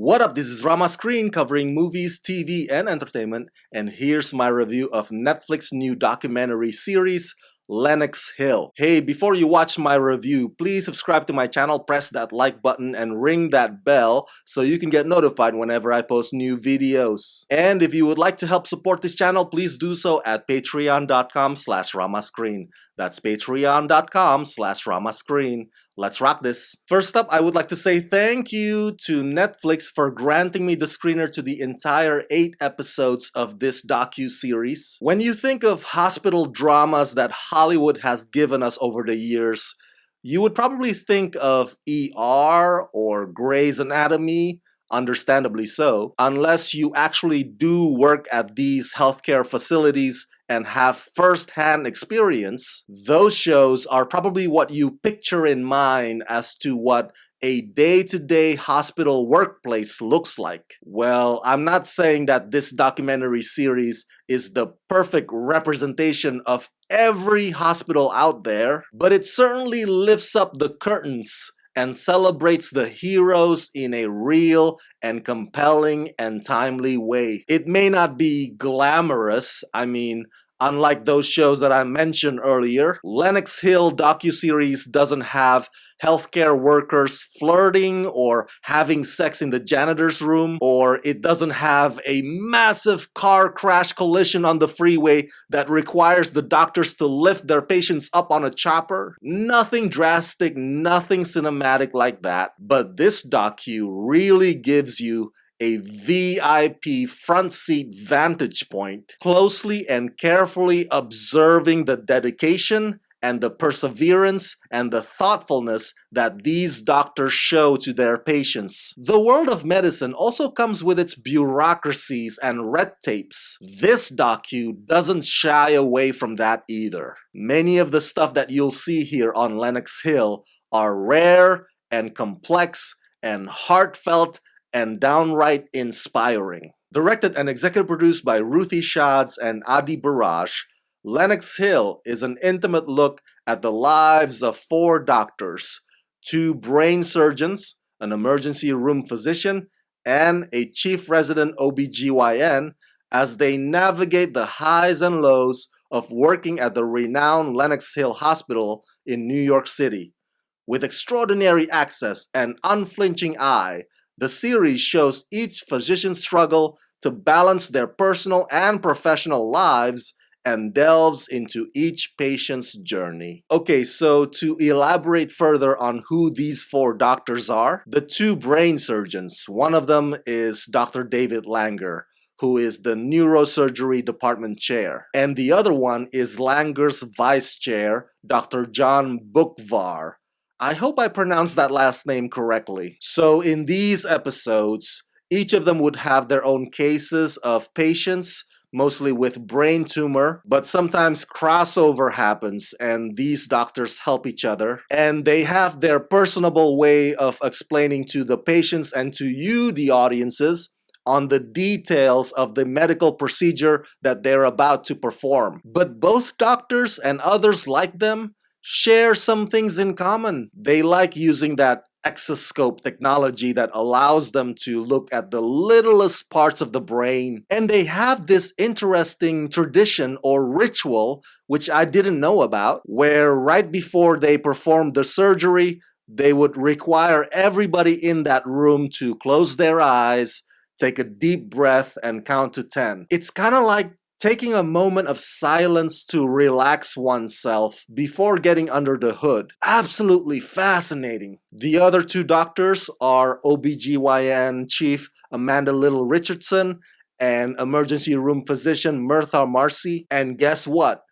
What up, this is Rama Screen covering movies, TV, and entertainment, and here's my review of Netflix's new documentary series, Lenox Hill. Hey, before you watch my review, please subscribe to my channel, press that like button, and ring that bell so you can get notified whenever I post new videos. And if you would like to help support this channel, please do so at patreon.com/ramascreen. That's patreon.com/ramascreen. Let's rock this. First up, I would like to say thank you to Netflix for granting me the screener to the entire 8 episodes of this docu-series. When you think of hospital dramas that Hollywood has given us over the years, you would probably think of ER or Grey's Anatomy, understandably so, unless you actually do work at these healthcare facilities and have first-hand experience. Those shows are probably what you picture in mind as to what a day-to-day hospital workplace looks like. Well, I'm not saying that this documentary series is the perfect representation of every hospital out there, but it certainly lifts up the curtains and celebrates the heroes in a real and compelling and timely way. It may not be glamorous. Unlike those shows that I mentioned earlier, Lenox Hill docuseries doesn't have healthcare workers flirting or having sex in the janitor's room, or it doesn't have a massive car crash collision on the freeway that requires the doctors to lift their patients up on a chopper. Nothing drastic, nothing cinematic like that, but this docu really gives you a VIP front seat vantage point, closely and carefully observing the dedication and the perseverance and the thoughtfulness that these doctors show to their patients. The world of medicine also comes with its bureaucracies and red tapes. This docu doesn't shy away from that either. Many of the stuff that you'll see here on Lenox Hill are rare and complex and heartfelt and downright inspiring. Directed and executive produced by Ruthie Shads and Adi Baraj, Lenox Hill is an intimate look at the lives of 4 doctors, 2 brain surgeons, an emergency room physician, and a chief resident OBGYN as they navigate the highs and lows of working at the renowned Lenox Hill Hospital in New York City. With extraordinary access and unflinching eye, the series shows each physician's struggle to balance their personal and professional lives and delves into each patient's journey. Okay, so to elaborate further on who these 4 doctors are, the 2 brain surgeons, one of them is Dr. David Langer, who is the neurosurgery department chair, and the other one is Langer's vice chair, Dr. John Bukvar. I hope I pronounced that last name correctly. So in these episodes, each of them would have their own cases of patients, mostly with brain tumor, but sometimes crossover happens and these doctors help each other. And they have their personable way of explaining to the patients and to you, the audiences, on the details of the medical procedure that they're about to perform. But both doctors and others like them share some things in common. They like using that exoscope technology that allows them to look at the littlest parts of the brain. And they have this interesting tradition or ritual, which I didn't know about, where right before they perform the surgery, they would require everybody in that room to close their eyes, take a deep breath, and count to 10. It's kind of like taking a moment of silence to relax oneself before getting under the hood. Absolutely fascinating. The other 2 doctors are OBGYN chief Amanda Little Richardson and emergency room physician Mirtha Marcy. And guess what?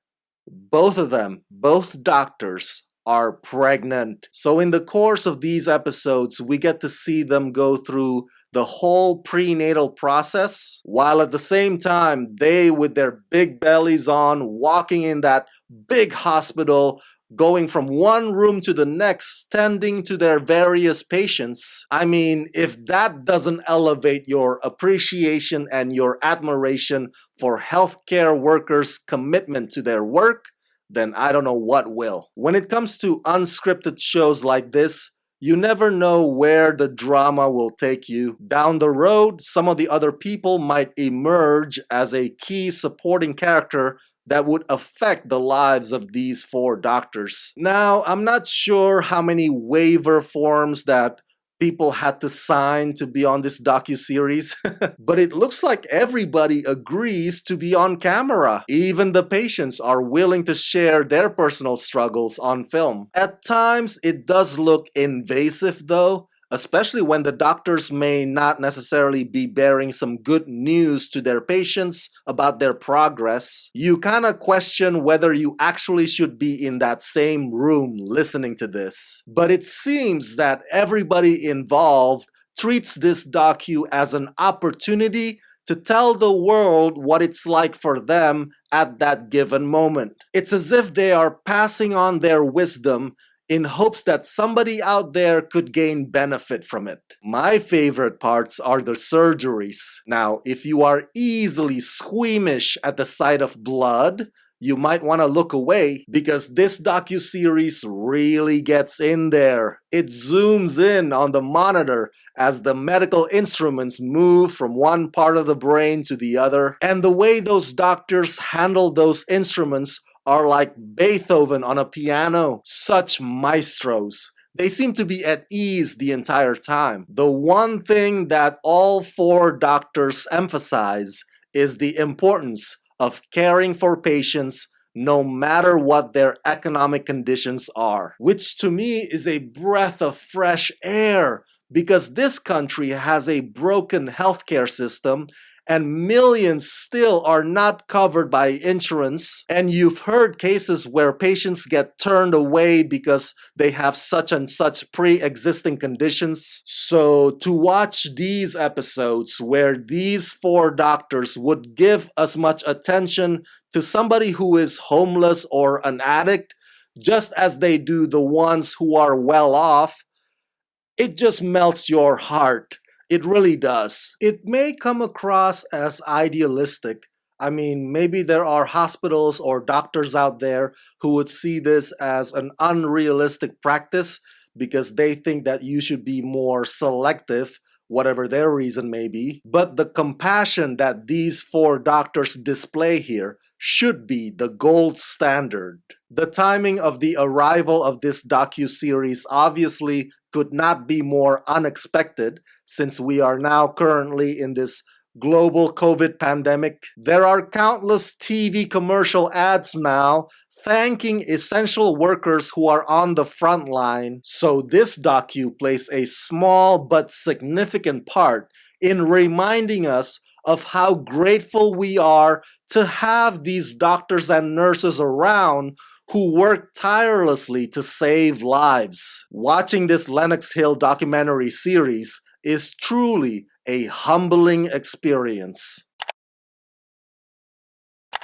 Both of them, both doctors, are pregnant. So in the course of these episodes, we get to see them go through the whole prenatal process, while at the same time, they, with their big bellies on, walking in that big hospital, going from one room to the next, tending to their various patients. If that doesn't elevate your appreciation and your admiration for healthcare workers' commitment to their work, then I don't know what will. When it comes to unscripted shows like this, You never know where the drama will take you. Down the road, some of the other people might emerge as a key supporting character that would affect the lives of these four doctors. Now, I'm not sure how many waiver forms that people had to sign to be on this docuseries, but it looks like everybody agrees to be on camera. Even the patients are willing to share their personal struggles on film. At times, it does look invasive though, especially when the doctors may not necessarily be bearing some good news to their patients about their progress. You kind of question whether you actually should be in that same room listening to this. But it seems that everybody involved treats this docu as an opportunity to tell the world what it's like for them at that given moment. It's as if they are passing on their wisdom in hopes that somebody out there could gain benefit from it. My favorite parts are the surgeries. Now, if you are easily squeamish at the sight of blood, you might want to look away because this docuseries really gets in there. It zooms in on the monitor as the medical instruments move from one part of the brain to the other, and the way those doctors handle those instruments are like Beethoven on a piano. Such maestros. They seem to be at ease the entire time. The one thing that all four doctors emphasize is the importance of caring for patients no matter what their economic conditions are, which to me is a breath of fresh air because this country has a broken healthcare system and millions still are not covered by insurance. And you've heard cases where patients get turned away because they have such and such pre-existing conditions. So to watch these episodes where these four doctors would give as much attention to somebody who is homeless or an addict, just as they do the ones who are well off, it just melts your heart. It really does. It may come across as idealistic. I mean, maybe there are hospitals or doctors out there who would see this as an unrealistic practice because they think that you should be more selective, whatever their reason may be. But the compassion that these four doctors display here should be the gold standard. The timing of the arrival of this docuseries obviously could not be more unexpected since we are now currently in this global COVID pandemic. There are countless TV commercial ads now thanking essential workers who are on the front line. So this docu plays a small but significant part in reminding us of how grateful we are to have these doctors and nurses around who work tirelessly to save lives. Watching this Lenox Hill documentary series is truly a humbling experience.